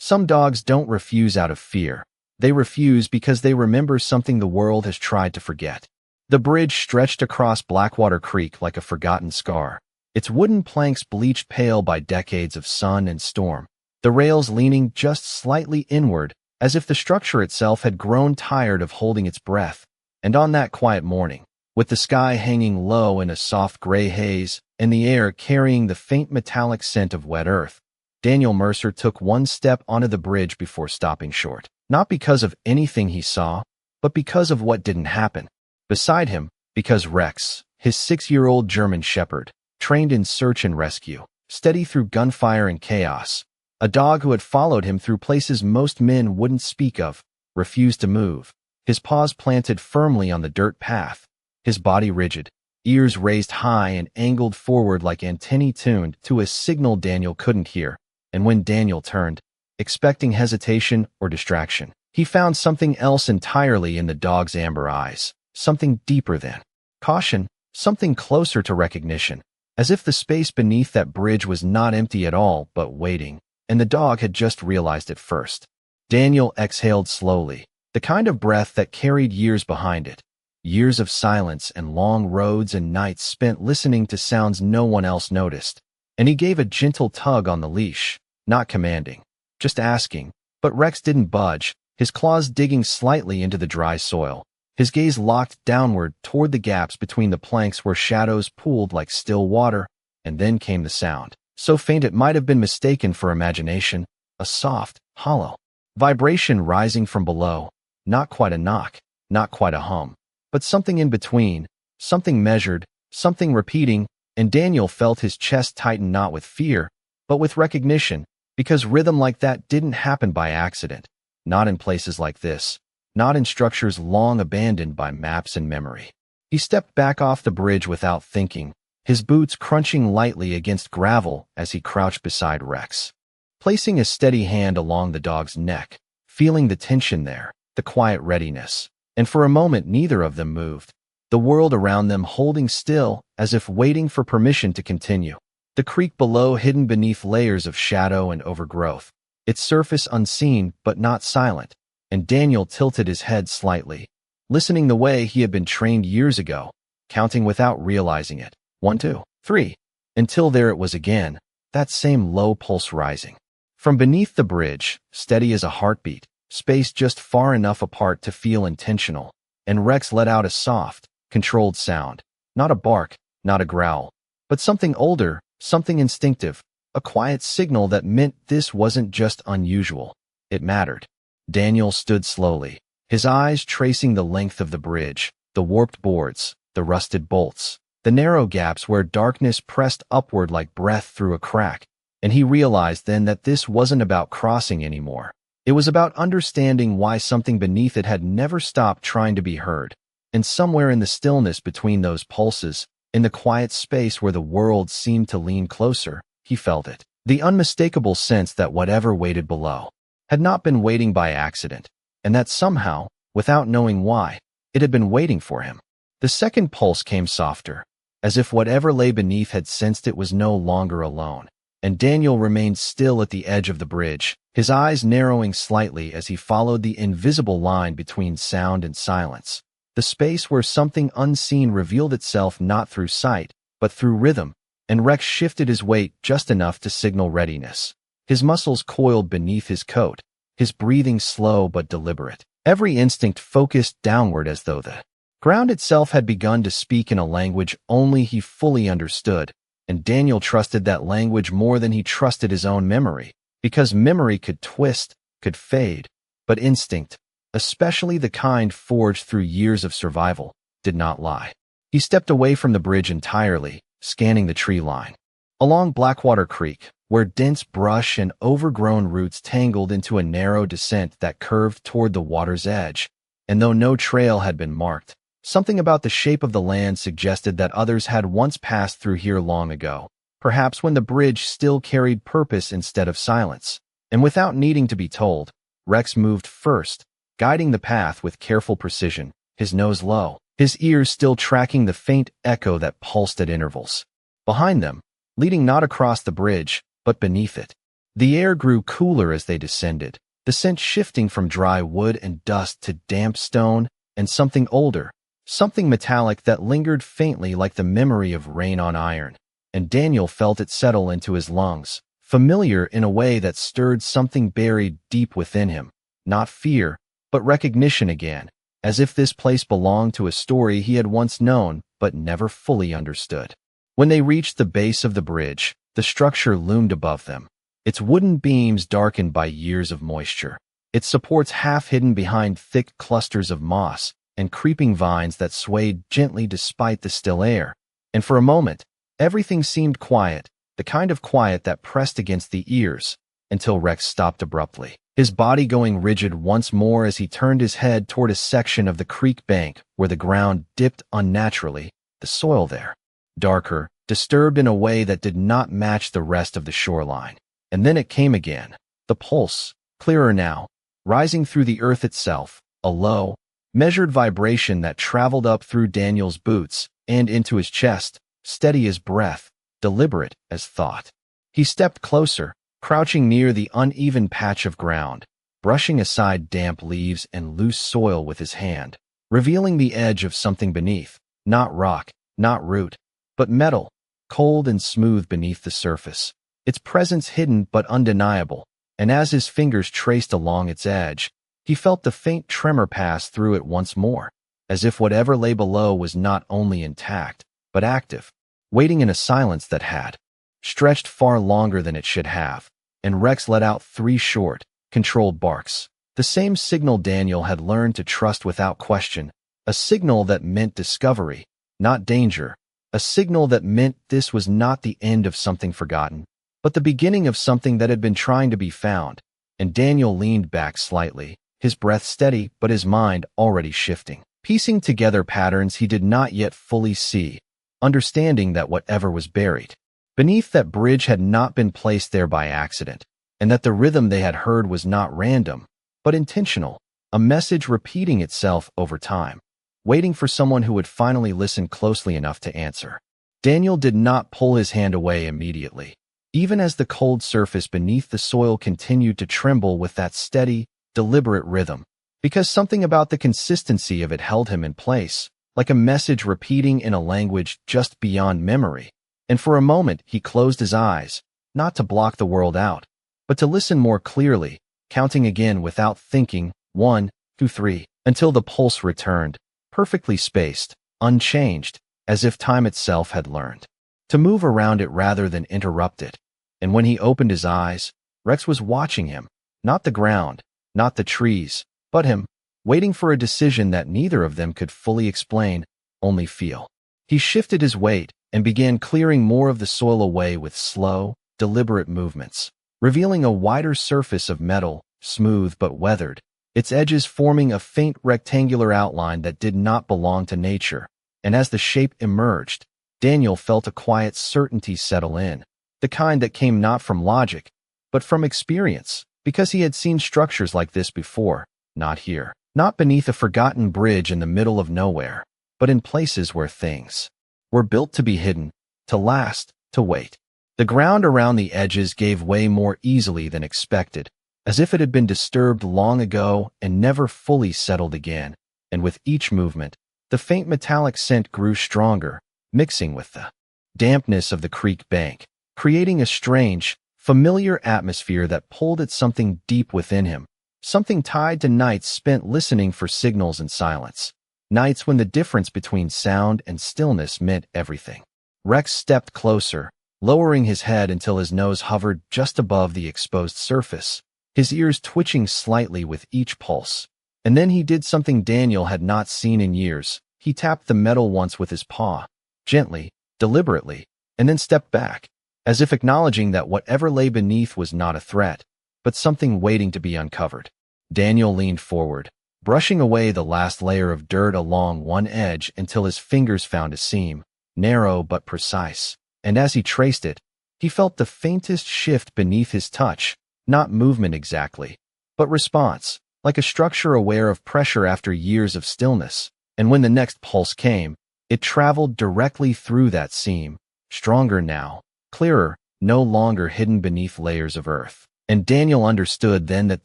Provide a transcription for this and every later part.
Some dogs don't refuse out of fear. They refuse because they remember something the world has tried to forget. The bridge stretched across Blackwater Creek like a forgotten scar, its wooden planks bleached pale by decades of sun and storm, the rails leaning just slightly inward, as if the structure itself had grown tired of holding its breath. And on that quiet morning, with the sky hanging low in a soft gray haze, and the air carrying the faint metallic scent of wet earth, Daniel Mercer took one step onto the bridge before stopping short. Not because of anything he saw, but because of what didn't happen. Beside him, because Rex, his 6-year-old German shepherd, trained in search and rescue, steady through gunfire and chaos, a dog who had followed him through places most men wouldn't speak of, refused to move, his paws planted firmly on the dirt path, his body rigid, ears raised high and angled forward like antennae tuned to a signal Daniel couldn't hear. And when Daniel turned, expecting hesitation or distraction, he found something else entirely in the dog's amber eyes, something deeper than caution, something closer to recognition, as if the space beneath that bridge was not empty at all but waiting, and the dog had just realized it first. Daniel exhaled slowly, the kind of breath that carried years behind it, years of silence and long roads and nights spent listening to sounds no one else noticed, and he gave a gentle tug on the leash, not commanding, just asking, but Rex didn't budge, his claws digging slightly into the dry soil, his gaze locked downward toward the gaps between the planks where shadows pooled like still water, and then came the sound, so faint it might have been mistaken for imagination, a soft, hollow vibration rising from below, not quite a knock, not quite a hum, but something in between, something measured, something repeating, and Daniel felt his chest tighten not with fear, but with recognition, because rhythm like that didn't happen by accident, not in places like this, not in structures long abandoned by maps and memory. He stepped back off the bridge without thinking, his boots crunching lightly against gravel as he crouched beside Rex. Placing a steady hand along the dog's neck, feeling the tension there, the quiet readiness, and for a moment neither of them moved, the world around them holding still as if waiting for permission to continue. The creek below hidden beneath layers of shadow and overgrowth, its surface unseen but not silent, and Daniel tilted his head slightly, listening the way he had been trained years ago, counting without realizing it, 1, 2, 3, until there it was again, that same low pulse rising. From beneath the bridge, steady as a heartbeat, spaced just far enough apart to feel intentional, and Rex let out a soft, controlled sound, not a bark, not a growl, but something older, something instinctive, a quiet signal that meant this wasn't just unusual, it mattered. Daniel stood slowly, his eyes tracing the length of the bridge, the warped boards, the rusted bolts, the narrow gaps where darkness pressed upward like breath through a crack, and he realized then that this wasn't about crossing anymore. It was about understanding why something beneath it had never stopped trying to be heard, and somewhere in the stillness between those pulses, in the quiet space where the world seemed to lean closer, he felt it. The unmistakable sense that whatever waited below had not been waiting by accident, and that somehow, without knowing why, it had been waiting for him. The second pulse came softer, as if whatever lay beneath had sensed it was no longer alone, and Daniel remained still at the edge of the bridge, his eyes narrowing slightly as he followed the invisible line between sound and silence. The space where something unseen revealed itself not through sight, but through rhythm, and Rex shifted his weight just enough to signal readiness. His muscles coiled beneath his coat, his breathing slow but deliberate, every instinct focused downward as though the ground itself had begun to speak in a language only he fully understood, and Daniel trusted that language more than he trusted his own memory, because memory could twist, could fade, but instinct, especially the kind forged through years of survival, did not lie. He stepped away from the bridge entirely, scanning the tree line. Along Blackwater Creek, where dense brush and overgrown roots tangled into a narrow descent that curved toward the water's edge, and though no trail had been marked, something about the shape of the land suggested that others had once passed through here long ago, perhaps when the bridge still carried purpose instead of silence. And without needing to be told, Rex moved first, guiding the path with careful precision, his nose low, his ears still tracking the faint echo that pulsed at intervals. Behind them, leading not across the bridge, but beneath it, The air grew cooler as they descended, the scent shifting from dry wood and dust to damp stone and something older, something metallic that lingered faintly like the memory of rain on iron. And Daniel felt it settle into his lungs, familiar in a way that stirred something buried deep within him. Not fear, but recognition again, as if this place belonged to a story he had once known but never fully understood. When they reached the base of the bridge, the structure loomed above them, its wooden beams darkened by years of moisture, its supports half hidden behind thick clusters of moss and creeping vines that swayed gently despite the still air. And for a moment, everything seemed quiet, the kind of quiet that pressed against the ears, until Rex stopped abruptly, his body going rigid once more as he turned his head toward a section of the creek bank where the ground dipped unnaturally, the soil there, darker, disturbed in a way that did not match the rest of the shoreline. And then it came again, the pulse, clearer now, rising through the earth itself, a low, measured vibration that traveled up through Daniel's boots and into his chest, steady as breath, deliberate as thought. He stepped closer, crouching near the uneven patch of ground, brushing aside damp leaves and loose soil with his hand, revealing the edge of something beneath, not rock, not root, but metal, cold and smooth beneath the surface, its presence hidden but undeniable. And as his fingers traced along its edge, he felt the faint tremor pass through it once more, as if whatever lay below was not only intact, but active, waiting in a silence that had stretched far longer than it should have. And Rex let out 3 short, controlled barks, the same signal Daniel had learned to trust without question, a signal that meant discovery, not danger, a signal that meant this was not the end of something forgotten, but the beginning of something that had been trying to be found. And Daniel leaned back slightly, his breath steady but his mind already shifting, piecing together patterns he did not yet fully see, understanding that whatever was buried beneath that bridge had not been placed there by accident, and that the rhythm they had heard was not random, but intentional, a message repeating itself over time, waiting for someone who would finally listen closely enough to answer. Daniel did not pull his hand away immediately, even as the cold surface beneath the soil continued to tremble with that steady, deliberate rhythm, because something about the consistency of it held him in place, like a message repeating in a language just beyond memory. And for a moment he closed his eyes, not to block the world out, but to listen more clearly, counting again without thinking, 1, 2, 3, until the pulse returned, perfectly spaced, unchanged, as if time itself had learned to move around it rather than interrupt it. And when he opened his eyes, Rex was watching him, not the ground, not the trees, but him, waiting for a decision that neither of them could fully explain, only feel. He shifted his weight and began clearing more of the soil away with slow, deliberate movements, revealing a wider surface of metal, smooth but weathered, its edges forming a faint rectangular outline that did not belong to nature. And as the shape emerged, Daniel felt a quiet certainty settle in, the kind that came not from logic, but from experience, because he had seen structures like this before, not here, not beneath a forgotten bridge in the middle of nowhere, but in places where things were built to be hidden, to last, to wait. The ground around the edges gave way more easily than expected, as if it had been disturbed long ago and never fully settled again, and with each movement, the faint metallic scent grew stronger, mixing with the dampness of the creek bank, creating a strange, familiar atmosphere that pulled at something deep within him, something tied to nights spent listening for signals in silence, nights when the difference between sound and stillness meant everything. Rex stepped closer, lowering his head until his nose hovered just above the exposed surface, his ears twitching slightly with each pulse. And then he did something Daniel had not seen in years. He tapped the metal once with his paw, gently, deliberately, and then stepped back, as if acknowledging that whatever lay beneath was not a threat, but something waiting to be uncovered. Daniel leaned forward, brushing away the last layer of dirt along one edge until his fingers found a seam, narrow but precise. And as he traced it, he felt the faintest shift beneath his touch, not movement exactly, but response, like a structure aware of pressure after years of stillness. And when the next pulse came, it traveled directly through that seam, stronger now, clearer, no longer hidden beneath layers of earth. And Daniel understood then that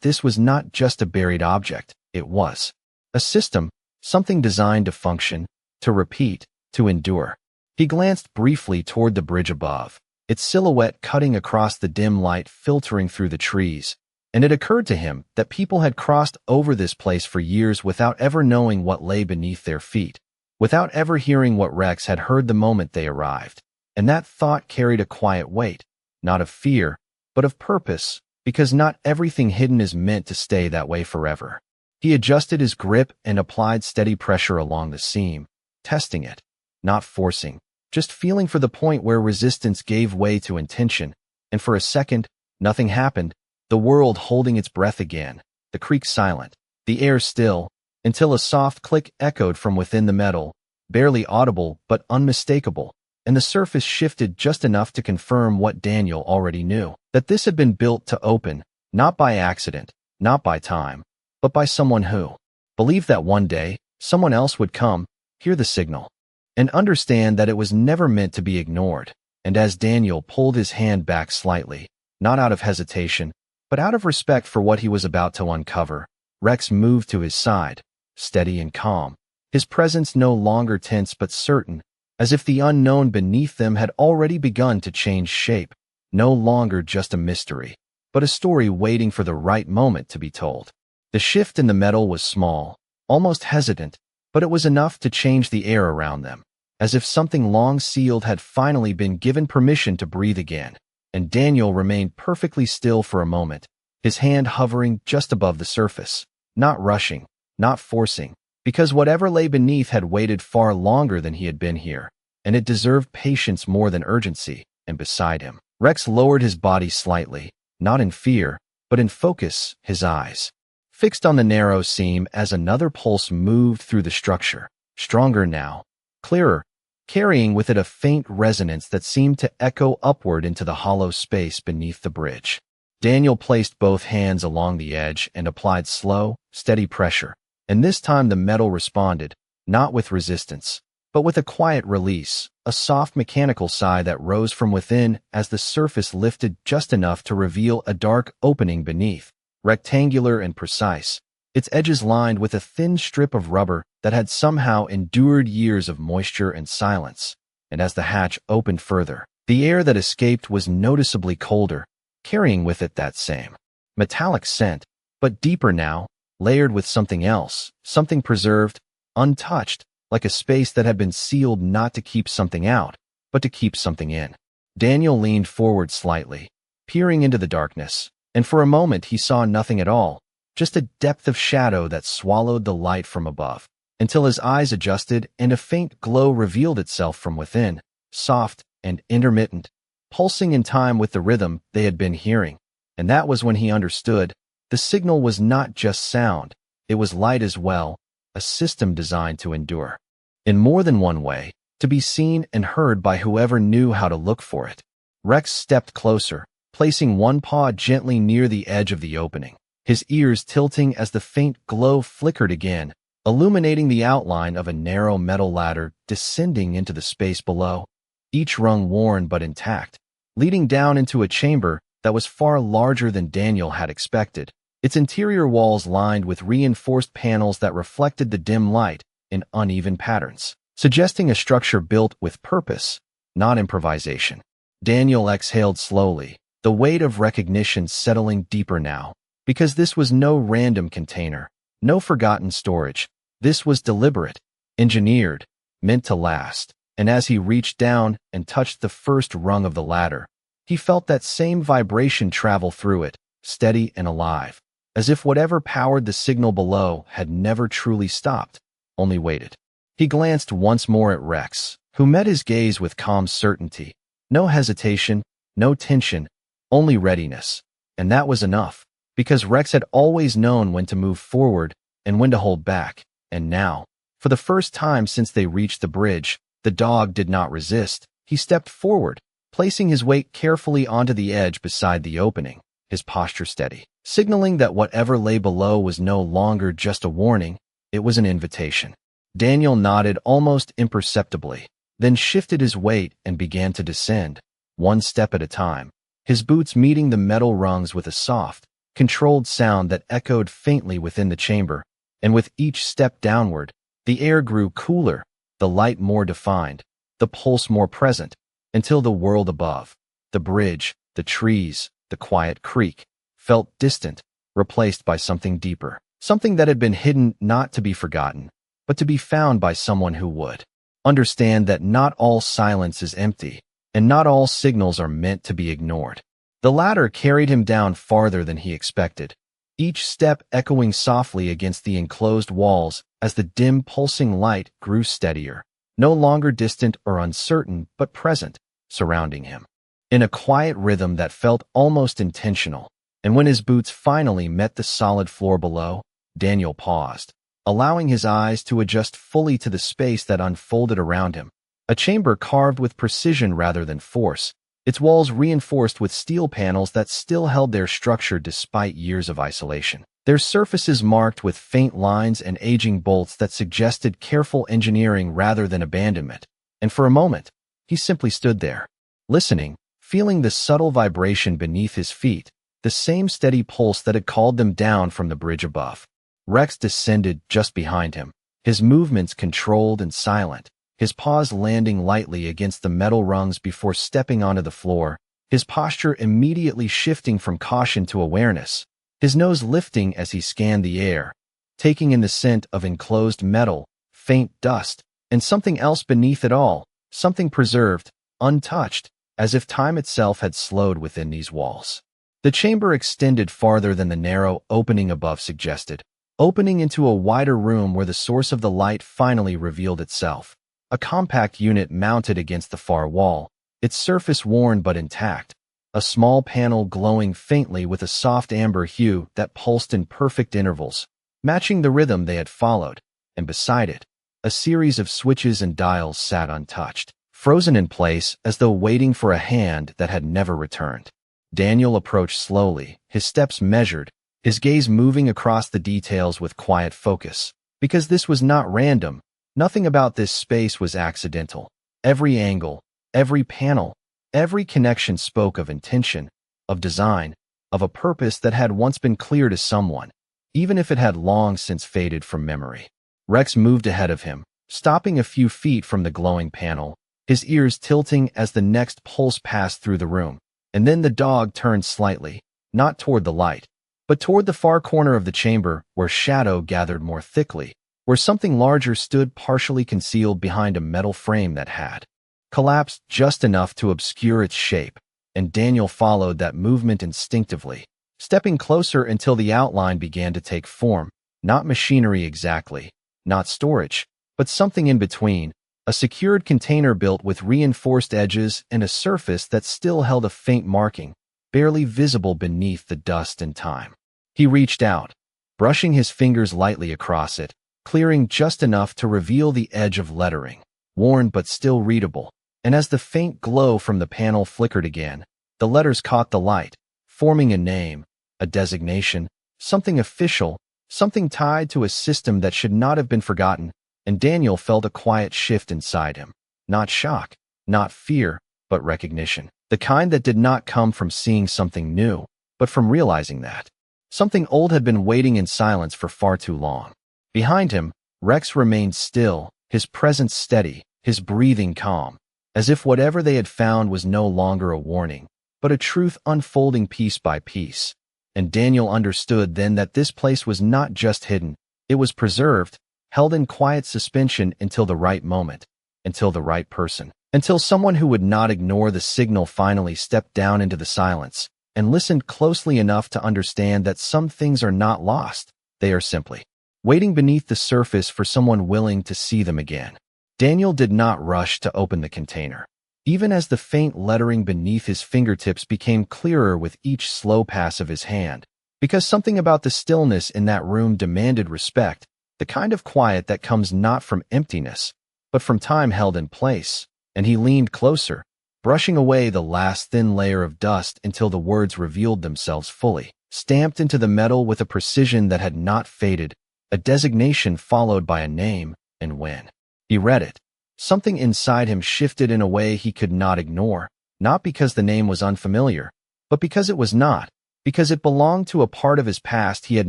this was not just a buried object, it was a system, something designed to function, to repeat, to endure. He glanced briefly toward the bridge above, its silhouette cutting across the dim light filtering through the trees, and it occurred to him that people had crossed over this place for years without ever knowing what lay beneath their feet, without ever hearing what Rex had heard the moment they arrived. And that thought carried a quiet weight, not of fear, but of purpose, because not everything hidden is meant to stay that way forever. He adjusted his grip and applied steady pressure along the seam, testing it, not forcing, just feeling for the point where resistance gave way to intention, and for a second, nothing happened, the world holding its breath again, the creek silent, the air still, until a soft click echoed from within the metal, barely audible but unmistakable, and the surface shifted just enough to confirm what Daniel already knew, that this had been built to open, not by accident, not by time, but by someone who believed that one day, someone else would come, hear the signal, and understand that it was never meant to be ignored. And as Daniel pulled his hand back slightly, not out of hesitation, but out of respect for what he was about to uncover, Rex moved to his side, steady and calm, his presence no longer tense but certain, as if the unknown beneath them had already begun to change shape, no longer just a mystery, but a story waiting for the right moment to be told. The shift in the metal was small, almost hesitant, but it was enough to change the air around them, as if something long sealed had finally been given permission to breathe again. And Daniel remained perfectly still for a moment, his hand hovering just above the surface, not rushing, not forcing, because whatever lay beneath had waited far longer than he had been here, and it deserved patience more than urgency. And beside him, Rex lowered his body slightly, not in fear, but in focus, his eyes fixed on the narrow seam as another pulse moved through the structure, stronger now, clearer, carrying with it a faint resonance that seemed to echo upward into the hollow space beneath the bridge. Daniel placed both hands along the edge and applied slow, steady pressure, and this time the metal responded, not with resistance, but with a quiet release, a soft mechanical sigh that rose from within as the surface lifted just enough to reveal a dark opening beneath, rectangular and precise, its edges lined with a thin strip of rubber that had somehow endured years of moisture and silence. And as the hatch opened further, the air that escaped was noticeably colder, carrying with it that same metallic scent, but deeper now, layered with something else, something preserved, untouched, like a space that had been sealed not to keep something out, but to keep something in. Daniel leaned forward slightly, peering into the darkness, and for a moment he saw nothing at all, just a depth of shadow that swallowed the light from above, until his eyes adjusted and a faint glow revealed itself from within, soft and intermittent, pulsing in time with the rhythm they had been hearing. And that was when he understood. The signal was not just sound, it was light as well, a system designed to endure. In more than one way, to be seen and heard by whoever knew how to look for it. Rex stepped closer, placing one paw gently near the edge of the opening, his ears tilting as the faint glow flickered again, illuminating the outline of a narrow metal ladder descending into the space below, each rung worn but intact, leading down into a chamber that was far larger than Daniel had expected, its interior walls lined with reinforced panels that reflected the dim light in uneven patterns, suggesting a structure built with purpose, not improvisation. Daniel exhaled slowly, the weight of recognition settling deeper now, because this was no random container, no forgotten storage. This was deliberate, engineered, meant to last. And as he reached down and touched the first rung of the ladder, he felt that same vibration travel through it, steady and alive, as if whatever powered the signal below had never truly stopped, only waited. He glanced once more at Rex, who met his gaze with calm certainty. No hesitation, no tension, only readiness. And that was enough, because Rex had always known when to move forward and when to hold back. And now, for the first time since they reached the bridge, the dog did not resist. He stepped forward, placing his weight carefully onto the edge beside the opening, his posture steady, signaling that whatever lay below was no longer just a warning, it was an invitation. Daniel nodded almost imperceptibly, then shifted his weight and began to descend, one step at a time, his boots meeting the metal rungs with a soft, controlled sound that echoed faintly within the chamber, and with each step downward, the air grew cooler, the light more defined, the pulse more present, until the world above, the bridge, the trees, the quiet creek, felt distant, replaced by something deeper, something that had been hidden not to be forgotten, but to be found by someone who would understand that not all silence is empty, and not all signals are meant to be ignored. The ladder carried him down farther than he expected, each step echoing softly against the enclosed walls as the dim pulsing light grew steadier, no longer distant or uncertain, but present, surrounding him, in a quiet rhythm that felt almost intentional. And when his boots finally met the solid floor below, Daniel paused, allowing his eyes to adjust fully to the space that unfolded around him. A chamber carved with precision rather than force, its walls reinforced with steel panels that still held their structure despite years of isolation. Their surfaces marked with faint lines and aging bolts that suggested careful engineering rather than abandonment. And for a moment, he simply stood there, listening, feeling the subtle vibration beneath his feet, the same steady pulse that had called them down from the bridge above. Rex descended just behind him, his movements controlled and silent, his paws landing lightly against the metal rungs before stepping onto the floor, his posture immediately shifting from caution to awareness, his nose lifting as he scanned the air, taking in the scent of enclosed metal, faint dust, and something else beneath it all, something preserved, untouched, as if time itself had slowed within these walls. The chamber extended farther than the narrow opening above suggested, opening into a wider room where the source of the light finally revealed itself. A compact unit mounted against the far wall, its surface worn but intact, a small panel glowing faintly with a soft amber hue that pulsed in perfect intervals, matching the rhythm they had followed, and beside it, a series of switches and dials sat untouched, frozen in place as though waiting for a hand that had never returned. Daniel approached slowly, his steps measured, his gaze moving across the details with quiet focus. Because this was not random, nothing about this space was accidental. Every angle, every panel, every connection spoke of intention, of design, of a purpose that had once been clear to someone, even if it had long since faded from memory. Rex moved ahead of him, stopping a few feet from the glowing panel, his ears tilting as the next pulse passed through the room. And then the dog turned slightly, not toward the light, but toward the far corner of the chamber where shadow gathered more thickly, where something larger stood partially concealed behind a metal frame that had collapsed just enough to obscure its shape, and Daniel followed that movement instinctively, stepping closer until the outline began to take form, not machinery exactly, not storage, but something in between, a secured container built with reinforced edges and a surface that still held a faint marking, barely visible beneath the dust and time. He reached out, brushing his fingers lightly across it, clearing just enough to reveal the edge of lettering, worn but still readable, and as the faint glow from the panel flickered again, the letters caught the light, forming a name, a designation, something official, something tied to a system that should not have been forgotten. And Daniel felt a quiet shift inside him. Not shock, not fear, but recognition. The kind that did not come from seeing something new, but from realizing that something old had been waiting in silence for far too long. Behind him, Rex remained still, his presence steady, his breathing calm, as if whatever they had found was no longer a warning, but a truth unfolding piece by piece. And Daniel understood then that this place was not just hidden, it was preserved, held in quiet suspension until the right moment, until the right person, until someone who would not ignore the signal finally stepped down into the silence and listened closely enough to understand that some things are not lost, they are simply waiting beneath the surface for someone willing to see them again. Daniel did not rush to open the container. Even as the faint lettering beneath his fingertips became clearer with each slow pass of his hand, because something about the stillness in that room demanded respect, the kind of quiet that comes not from emptiness, but from time held in place, and he leaned closer, brushing away the last thin layer of dust until the words revealed themselves fully, stamped into the metal with a precision that had not faded, a designation followed by a name, and when he read it, something inside him shifted in a way he could not ignore, not because the name was unfamiliar, but because it was not, because it belonged to a part of his past he had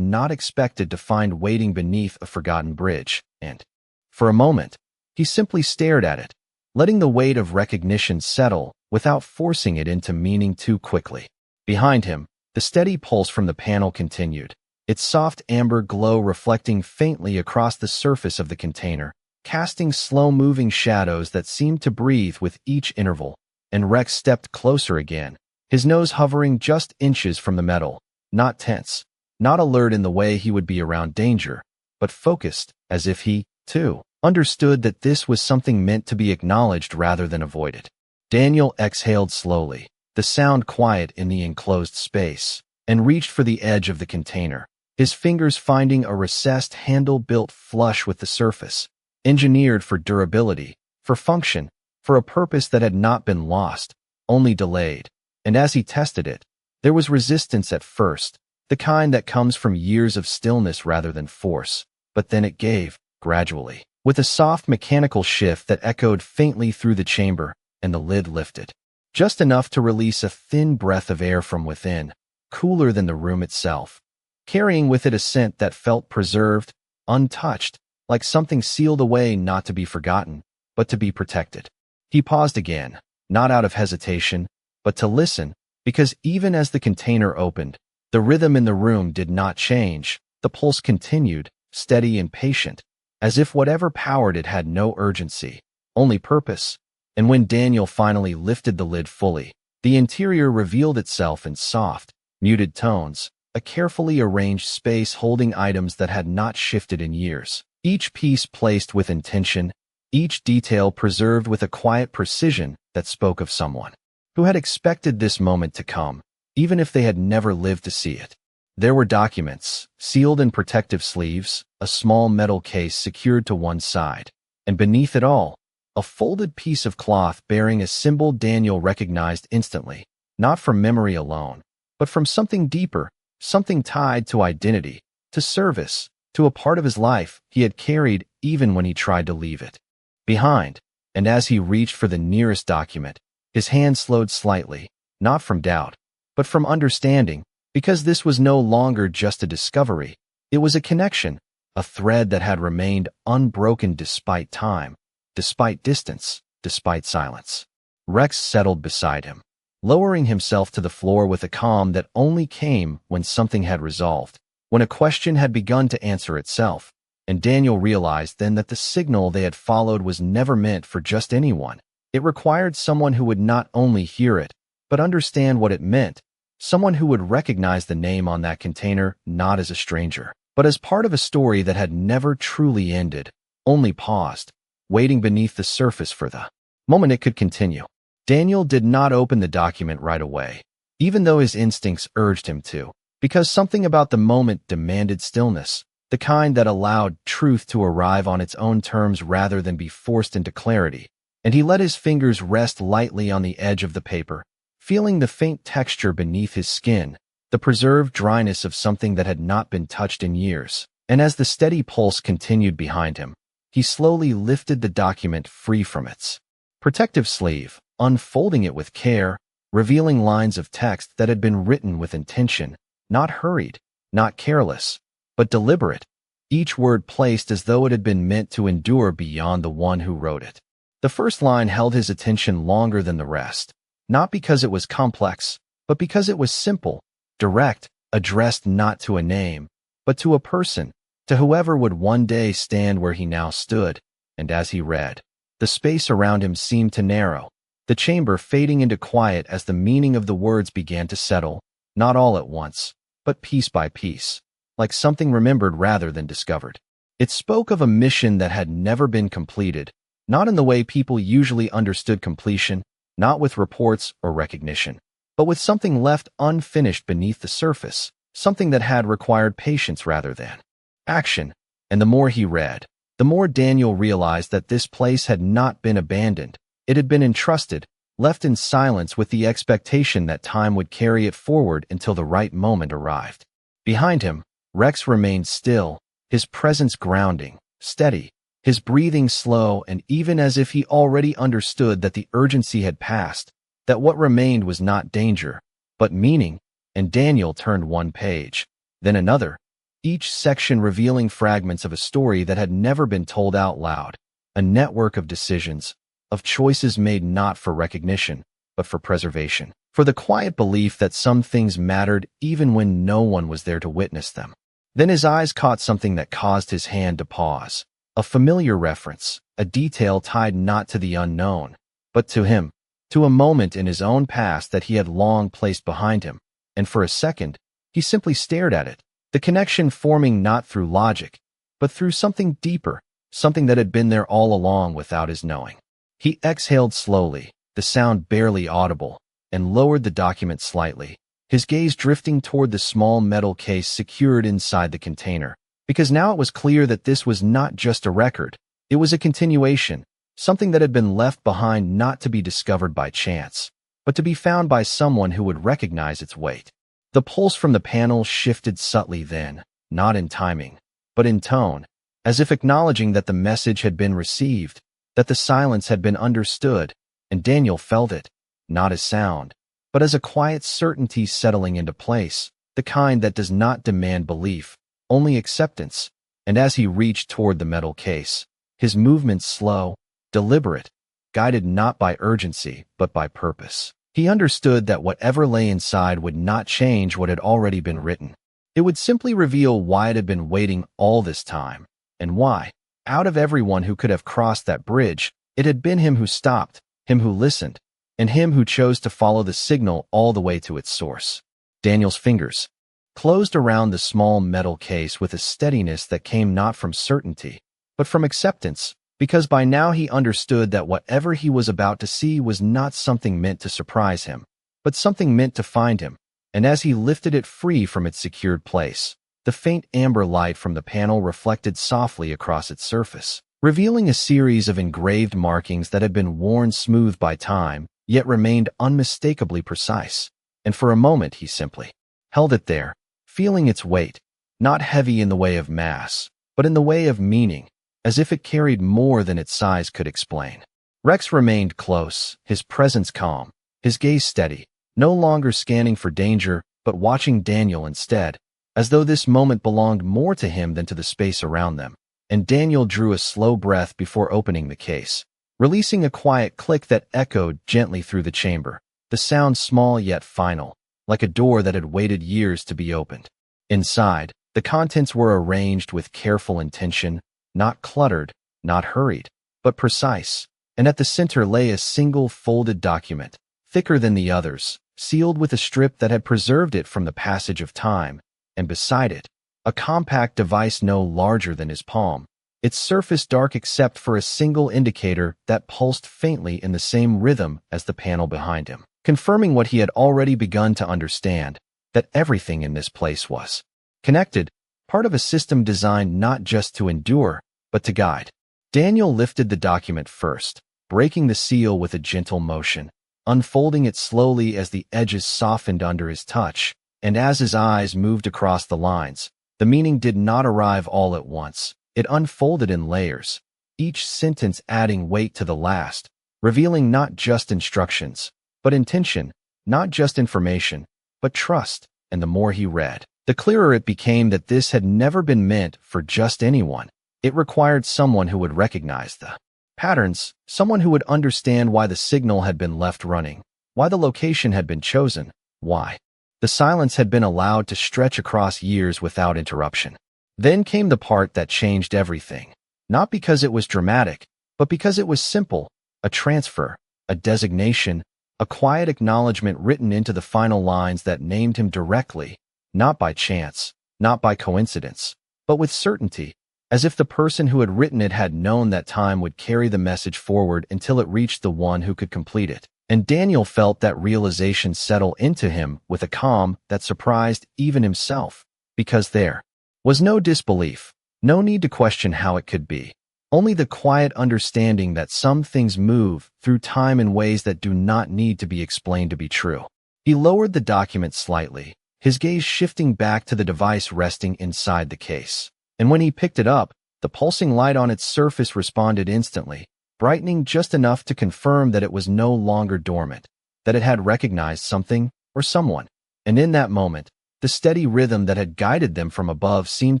not expected to find waiting beneath a forgotten bridge, and, for a moment, he simply stared at it, letting the weight of recognition settle without forcing it into meaning too quickly. Behind him, the steady pulse from the panel continued, its soft amber glow reflecting faintly across the surface of the container, casting slow-moving shadows that seemed to breathe with each interval, and Rex stepped closer again, his nose hovering just inches from the metal, not tense, not alert in the way he would be around danger, but focused, as if he, too, understood that this was something meant to be acknowledged rather than avoided. Daniel exhaled slowly, the sound quiet in the enclosed space, and reached for the edge of the container, his fingers finding a recessed handle built flush with the surface, engineered for durability, for function, for a purpose that had not been lost, only delayed. And as he tested it, there was resistance at first, the kind that comes from years of stillness rather than force, but then it gave, gradually, with a soft mechanical shift that echoed faintly through the chamber, and the lid lifted. Just enough to release a thin breath of air from within, cooler than the room itself, carrying with it a scent that felt preserved, untouched, like something sealed away not to be forgotten, but to be protected. He paused again, not out of hesitation, but to listen, because even as the container opened, the rhythm in the room did not change, the pulse continued, steady and patient, as if whatever powered it had no urgency, only purpose. And when Daniel finally lifted the lid fully, the interior revealed itself in soft, muted tones, a carefully arranged space holding items that had not shifted in years, each piece placed with intention, each detail preserved with a quiet precision that spoke of someone who had expected this moment to come, even if they had never lived to see it. There were documents, sealed in protective sleeves, a small metal case secured to one side, and beneath it all, a folded piece of cloth bearing a symbol Daniel recognized instantly, not from memory alone, but from something deeper, something tied to identity, to service, to a part of his life he had carried even when he tried to leave it behind. And as he reached for the nearest document, his hand slowed slightly, not from doubt, but from understanding, because this was no longer just a discovery, it was a connection, a thread that had remained unbroken despite time, despite distance, despite silence. Rex settled beside him, lowering himself to the floor with a calm that only came when something had resolved, when a question had begun to answer itself, and Daniel realized then that the signal they had followed was never meant for just anyone. It required someone who would not only hear it, but understand what it meant, someone who would recognize the name on that container not as a stranger, but as part of a story that had never truly ended, only paused, waiting beneath the surface for the moment it could continue. Daniel did not open the document right away, even though his instincts urged him to, because something about the moment demanded stillness, the kind that allowed truth to arrive on its own terms rather than be forced into clarity. And he let his fingers rest lightly on the edge of the paper, feeling the faint texture beneath his skin, the preserved dryness of something that had not been touched in years. And as the steady pulse continued behind him, he slowly lifted the document free from its protective sleeve, unfolding it with care, revealing lines of text that had been written with intention, not hurried, not careless, but deliberate, each word placed as though it had been meant to endure beyond the one who wrote it. The first line held his attention longer than the rest, not because it was complex, but because it was simple, direct, addressed not to a name, but to a person, to whoever would one day stand where he now stood. And as he read, the space around him seemed to narrow, the chamber fading into quiet as the meaning of the words began to settle, not all at once, but piece by piece, like something remembered rather than discovered. It spoke of a mission that had never been completed, not in the way people usually understood completion, not with reports or recognition, but with something left unfinished beneath the surface, something that had required patience rather than action. And the more he read, the more Daniel realized that this place had not been abandoned. It had been entrusted, left in silence with the expectation that time would carry it forward until the right moment arrived. Behind him, Rex remained still, his presence grounding, steady, his breathing slow, and even as if he already understood that the urgency had passed, that what remained was not danger, but meaning, and Daniel turned one page, then another, each section revealing fragments of a story that had never been told out loud, a network of decisions, of choices made not for recognition, but for preservation, for the quiet belief that some things mattered even when no one was there to witness them. Then his eyes caught something that caused his hand to pause, a familiar reference, a detail tied not to the unknown, but to him, to a moment in his own past that he had long placed behind him, and for a second, he simply stared at it, the connection forming not through logic, but through something deeper, something that had been there all along without his knowing. He exhaled slowly, the sound barely audible, and lowered the document slightly, his gaze drifting toward the small metal case secured inside the container, because now it was clear that this was not just a record, it was a continuation, something that had been left behind not to be discovered by chance, but to be found by someone who would recognize its weight. The pulse from the panel shifted subtly then, not in timing, but in tone, as if acknowledging that the message had been received, that the silence had been understood, and Daniel felt it, not as sound, but as a quiet certainty settling into place, the kind that does not demand belief, only acceptance. And as he reached toward the metal case, his movements slow, deliberate, guided not by urgency, but by purpose. He understood that whatever lay inside would not change what had already been written. It would simply reveal why it had been waiting all this time, and why, out of everyone who could have crossed that bridge, it had been him who stopped, him who listened, and him who chose to follow the signal all the way to its source. Daniel's fingers closed around the small metal case with a steadiness that came not from certainty, but from acceptance, because by now he understood that whatever he was about to see was not something meant to surprise him, but something meant to find him. And as he lifted it free from its secured place, the faint amber light from the panel reflected softly across its surface, revealing a series of engraved markings that had been worn smooth by time, yet remained unmistakably precise. And for a moment he simply held it there, feeling its weight, not heavy in the way of mass, but in the way of meaning, as if it carried more than its size could explain. Rex remained close, his presence calm, his gaze steady, no longer scanning for danger, but watching Daniel instead, as though this moment belonged more to him than to the space around them. And Daniel drew a slow breath before opening the case, releasing a quiet click that echoed gently through the chamber, the sound small yet final, like a door that had waited years to be opened. Inside, the contents were arranged with careful intention, not cluttered, not hurried, but precise, and at the center lay a single folded document, thicker than the others, sealed with a strip that had preserved it from the passage of time, and beside it, a compact device no larger than his palm, its surface dark except for a single indicator that pulsed faintly in the same rhythm as the panel behind him, confirming what he had already begun to understand, that everything in this place was connected, part of a system designed not just to endure, but to guide. Daniel lifted the document first, breaking the seal with a gentle motion, unfolding it slowly as the edges softened under his touch, and as his eyes moved across the lines, the meaning did not arrive all at once. It unfolded in layers, each sentence adding weight to the last, revealing not just instructions, but intention, not just information, but trust. And the more he read, the clearer it became that this had never been meant for just anyone. It required someone who would recognize the patterns, someone who would understand why the signal had been left running, why the location had been chosen, why the silence had been allowed to stretch across years without interruption. Then came the part that changed everything, not because it was dramatic, but because it was simple, a transfer, a designation, a quiet acknowledgement written into the final lines that named him directly, not by chance, not by coincidence, but with certainty, as if the person who had written it had known that time would carry the message forward until it reached the one who could complete it. And Daniel felt that realization settle into him with a calm that surprised even himself, because there was no disbelief, no need to question how it could be, only the quiet understanding that some things move through time in ways that do not need to be explained to be true. He lowered the document slightly, his gaze shifting back to the device resting inside the case. And when he picked it up, the pulsing light on its surface responded instantly, brightening just enough to confirm that it was no longer dormant, that it had recognized something or someone. And in that moment, the steady rhythm that had guided them from above seemed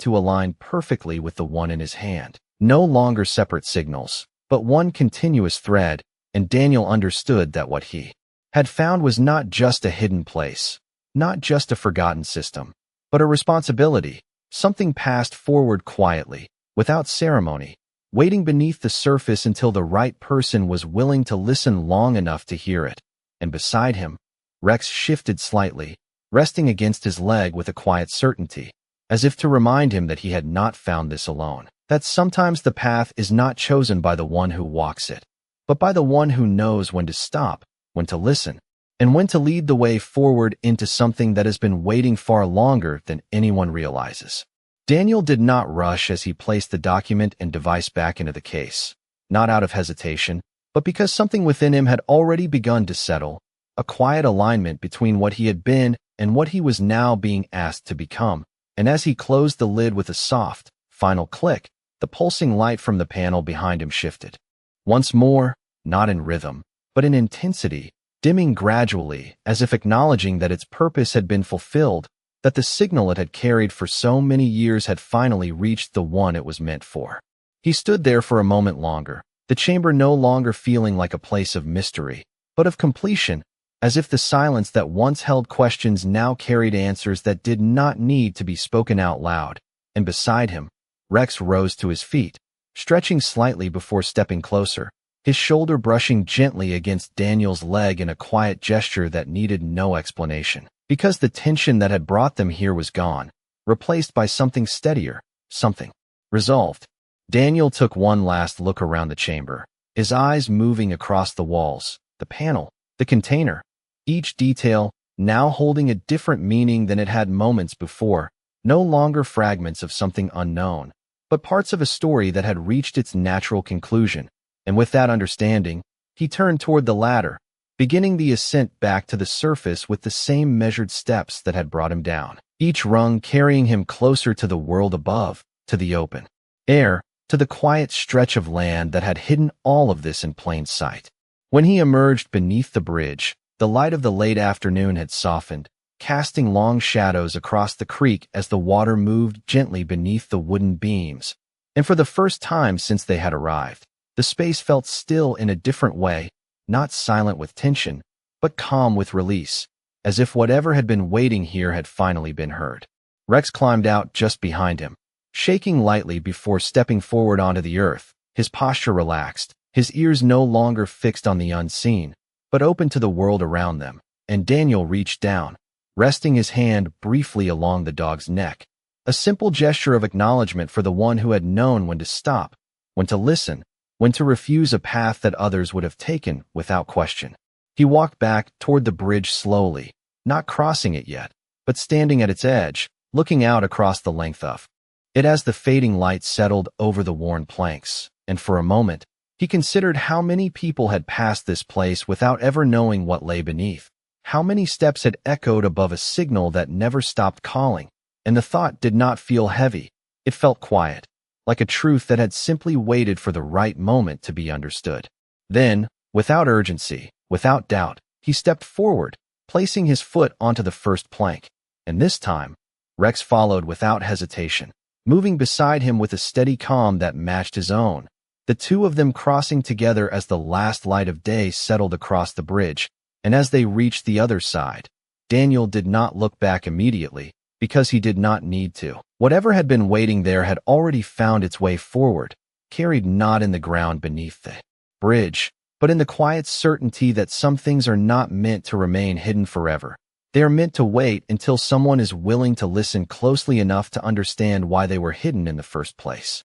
to align perfectly with the one in his hand. No longer separate signals, but one continuous thread, and Daniel understood that what he had found was not just a hidden place, not just a forgotten system, but a responsibility, something passed forward quietly, without ceremony, waiting beneath the surface until the right person was willing to listen long enough to hear it. And beside him, Rex shifted slightly, resting against his leg with a quiet certainty, as if to remind him that he had not found this alone, that sometimes the path is not chosen by the one who walks it, but by the one who knows when to stop, when to listen, and when to lead the way forward into something that has been waiting far longer than anyone realizes. Daniel did not rush as he placed the document and device back into the case, not out of hesitation, but because something within him had already begun to settle, a quiet alignment between what he had been and what he was now being asked to become. And as he closed the lid with a soft, final click, the pulsing light from the panel behind him shifted. Once more, not in rhythm, but in intensity, dimming gradually, as if acknowledging that its purpose had been fulfilled, that the signal it had carried for so many years had finally reached the one it was meant for. He stood there for a moment longer, the chamber no longer feeling like a place of mystery, but of completion, as if the silence that once held questions now carried answers that did not need to be spoken out loud. And beside him, Rex rose to his feet, stretching slightly before stepping closer, his shoulder brushing gently against Daniel's leg in a quiet gesture that needed no explanation, because the tension that had brought them here was gone, replaced by something steadier, something resolved. Daniel took one last look around the chamber, his eyes moving across the walls, the panel, the container, each detail now holding a different meaning than it had moments before, no longer fragments of something unknown, but parts of a story that had reached its natural conclusion. And with that understanding, he turned toward the ladder, beginning the ascent back to the surface with the same measured steps that had brought him down, each rung carrying him closer to the world above, to the open air, to the quiet stretch of land that had hidden all of this in plain sight. When he emerged beneath the bridge, the light of the late afternoon had softened, casting long shadows across the creek as the water moved gently beneath the wooden beams. And for the first time since they had arrived, the space felt still in a different way, not silent with tension, but calm with release, as if whatever had been waiting here had finally been heard. Rex climbed out just behind him, shaking lightly before stepping forward onto the earth, his posture relaxed, his ears no longer fixed on the unseen, but open to the world around them. And Daniel reached down, resting his hand briefly along the dog's neck, a simple gesture of acknowledgement for the one who had known when to stop, when to listen, when to refuse a path that others would have taken without question. He walked back toward the bridge slowly, not crossing it yet, but standing at its edge, looking out across the length of it as the fading light settled over the worn planks. And for a moment, he considered how many people had passed this place without ever knowing what lay beneath, how many steps had echoed above a signal that never stopped calling. And the thought did not feel heavy, it felt quiet, like a truth that had simply waited for the right moment to be understood. Then, without urgency, without doubt, he stepped forward, placing his foot onto the first plank. And this time, Rex followed without hesitation, moving beside him with a steady calm that matched his own, the two of them crossing together as the last light of day settled across the bridge. And as they reached the other side, Daniel did not look back immediately, because he did not need to. Whatever had been waiting there had already found its way forward, carried not in the ground beneath the bridge, but in the quiet certainty that some things are not meant to remain hidden forever. They are meant to wait until someone is willing to listen closely enough to understand why they were hidden in the first place.